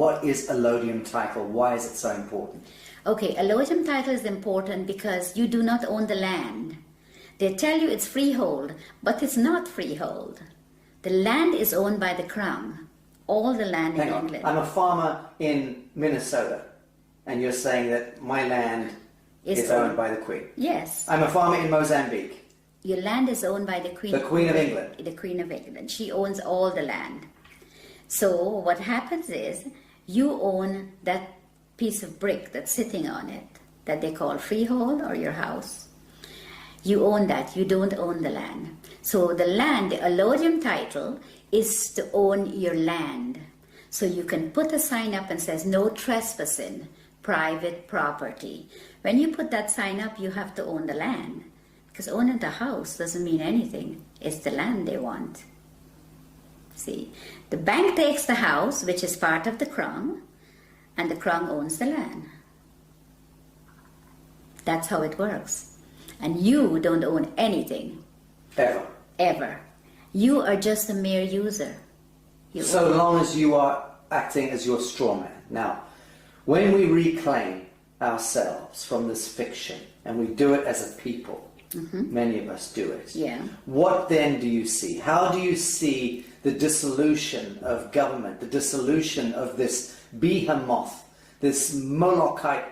What is allodium title? Why is it so important? Okay, allodium title is important because you do not own the land. They tell you it's freehold, but it's not freehold. The land is owned by the Crown. All the land in England. I'm a farmer in Minnesota, and you're saying that my land is owned by the Queen. Yes. I'm a farmer in Mozambique. Your land is owned by the Queen. The Queen of England. The Queen of England. She owns all the land. So what happens is you own that piece of brick that's sitting on it that they call freehold or your house. You own that. You don't own the land. So the land, the allodium title, is to own your land. So you can put a sign up and says no trespassing, private property. When you put that sign up, you have to own the land. Because owning the house doesn't mean anything. It's the land they want. See, the bank takes the house, which is part of the Crown, and the Crown owns the land. That's how it works. And you don't own anything. Ever. Ever. You are just a mere user. So long as you are acting as your straw man. Now, when we reclaim ourselves from this fiction, and we do it as a people, many of us do it, what then do you see? How do you see the dissolution of government, the dissolution of this behemoth, this Molochite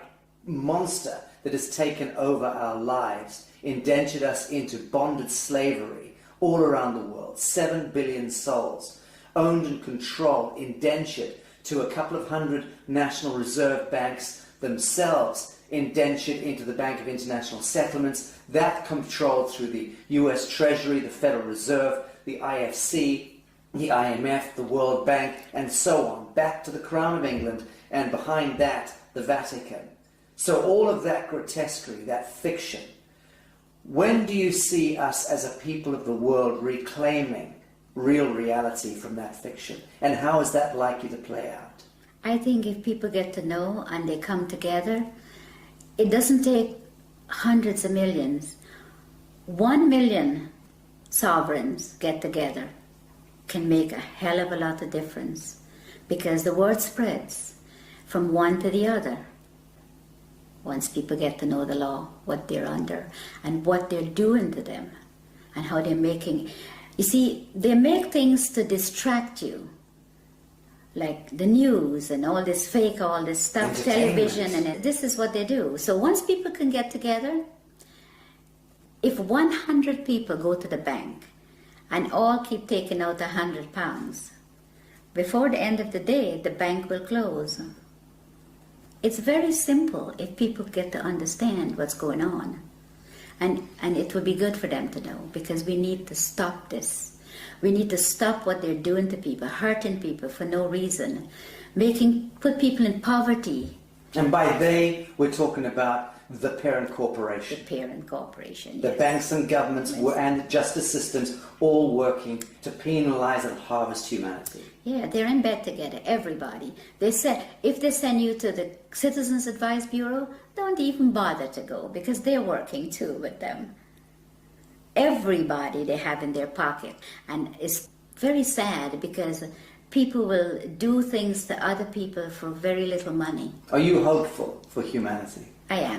monster that has taken over our lives, indentured us into bonded slavery all around the world, 7 billion souls, owned and controlled, indentured to a couple of hundred National Reserve banks themselves, indentured into the Bank of International Settlements, that controlled through the US Treasury, the Federal Reserve, the IFC, the IMF, the World Bank, and so on, back to the Crown of England, and behind that, the Vatican. So all of that grotesquerie, that fiction, when do you see us as a people of the world reclaiming real reality from that fiction? And how is that likely to play out? I think if people get to know and they come together, it doesn't take hundreds of millions. 1 million sovereigns get together can make a hell of a lot of difference, because the word spreads from one to the other. Once people get to know the law, what they're under, and what they're doing to them, and how they're making... You see, they make things to distract you, like the news and all this fake, all this stuff, television, and this is what they do. So once people can get together, if 100 people go to the bank and all keep taking out £100, before the end of the day, the bank will close. It's very simple if people get to understand what's going on. And it will be good for them to know, because we need to stop this. We need to stop what they're doing to people, hurting people for no reason, put people in poverty. And by they, we're talking about the parent corporation. The parent corporation, The banks and governments and justice systems all working to penalize and harvest humanity. Yeah, they're in bed together, everybody. They said, if they send you to the Citizens Advice Bureau, don't even bother to go, because they're working too with them. Everybody they have in their pocket. And it's very sad, because people will do things to other people for very little money. Are you hopeful for humanity? I am.